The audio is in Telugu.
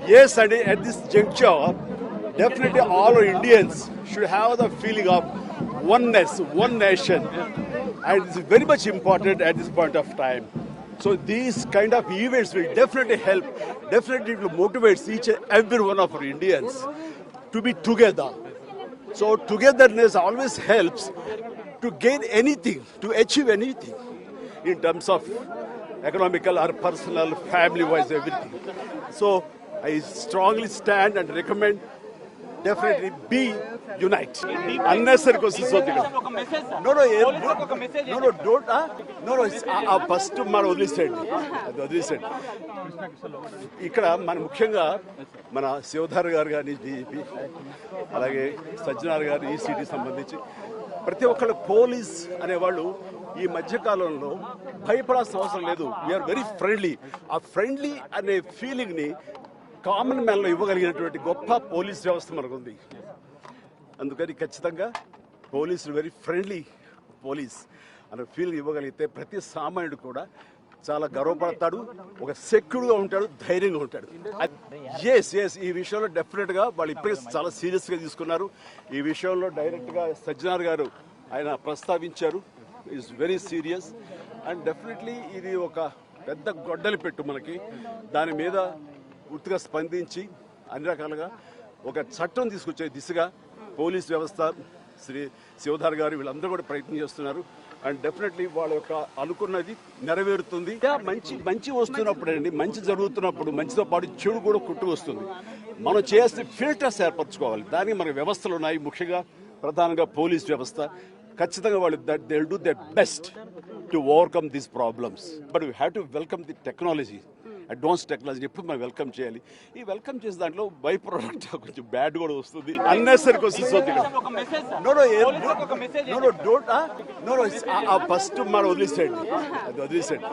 Yes, and at this juncture, definitely all Indians should have the feeling of oneness, one nation, and it's very much important at this point of time. So these kind of events will definitely help, definitely it will motivate each and every one of our Indians to be together. So togetherness always helps to gain anything, to achieve anything in terms of economical or personal, family-wise, everything. So I strongly stand and recommend definitely be unite. Unnecessary questions. No, don't. First మనం వదిలేసేయండి, అది వదిలేసేయండి. ఇక్కడ మన ముఖ్యంగా మన శివధార్ గారు కానీ డిజిపి, అలాగే సజ్జనార్ గారు ఈసీటీ సంబంధించి ప్రతి ఒక్కళ్ళు పోలీస్ అనేవాళ్ళు ఈ మధ్యకాలంలో భయపడాల్సిన అవసరం లేదు. We're very friendly. ఆ ఫ్రెండ్లీ అనే ఫీలింగ్ని కామన్ మ్యాన్లో ఇవ్వగలిగినటువంటి గొప్ప పోలీస్ వ్యవస్థ మనకుంది. అందుకని ఖచ్చితంగా పోలీసులు వెరీ ఫ్రెండ్లీ పోలీస్ అనే ఫీలింగ్ ఇవ్వగలిగితే ప్రతి సామాన్యుడు కూడా చాలా గర్వపడతాడు, ఒక సెక్యూర్గా ఉంటాడు, ధైర్యంగా ఉంటాడు. ఎస్ ఈ విషయంలో డెఫినెట్గా వాళ్ళు ఇప్పటికే చాలా సీరియస్గా తీసుకున్నారు. ఈ విషయంలో డైరెక్ట్గా సజ్జనార్ గారు ఆయన ప్రస్తావించారు. Is very serious and definitely ఇది ఒక పెద్ద గొడ్డలి పెట్టు మనకి. దాని మీద పూర్తిగా స్పందించి అన్ని రకాలుగా ఒక చట్టం తీసుకొచ్చే దిశగా పోలీస్ వ్యవస్థ, శ్రీ శివధార్ గారు వీళ్ళందరూ కూడా ప్రయత్నం చేస్తున్నారు. అండ్ డెఫినెట్లీ వాళ్ళ యొక్క అనుకున్నది నెరవేరుతుంది. మంచి వస్తున్నప్పుడు అండి, మంచి జరుగుతున్నప్పుడు మంచితో పాటు చెడు కూడా కుట్టు వస్తుంది. మనం చేయాల్సిన ఫిల్టర్స్ ఏర్పరచుకోవాలి. దానికి మన వ్యవస్థలు ఉన్నాయి, ముఖ్యంగా ప్రధానంగా పోలీస్ వ్యవస్థ. ఖచ్చితంగా వాళ్ళు they will do the best to overcome these problems. But we have to welcome the technology, advance technology ఎప్పుడు మనం వెల్కమ్ చేయాలి. ఈ వెల్కమ్ చేసే దాంట్లో బై ప్రోడక్ట్ కొంచెం బ్యాడ్ కూడా వస్తుంది. Unnecessary questions don't. ఫస్ట్ మనం వదిలేసేయండి, అది వదిలేసేయండి.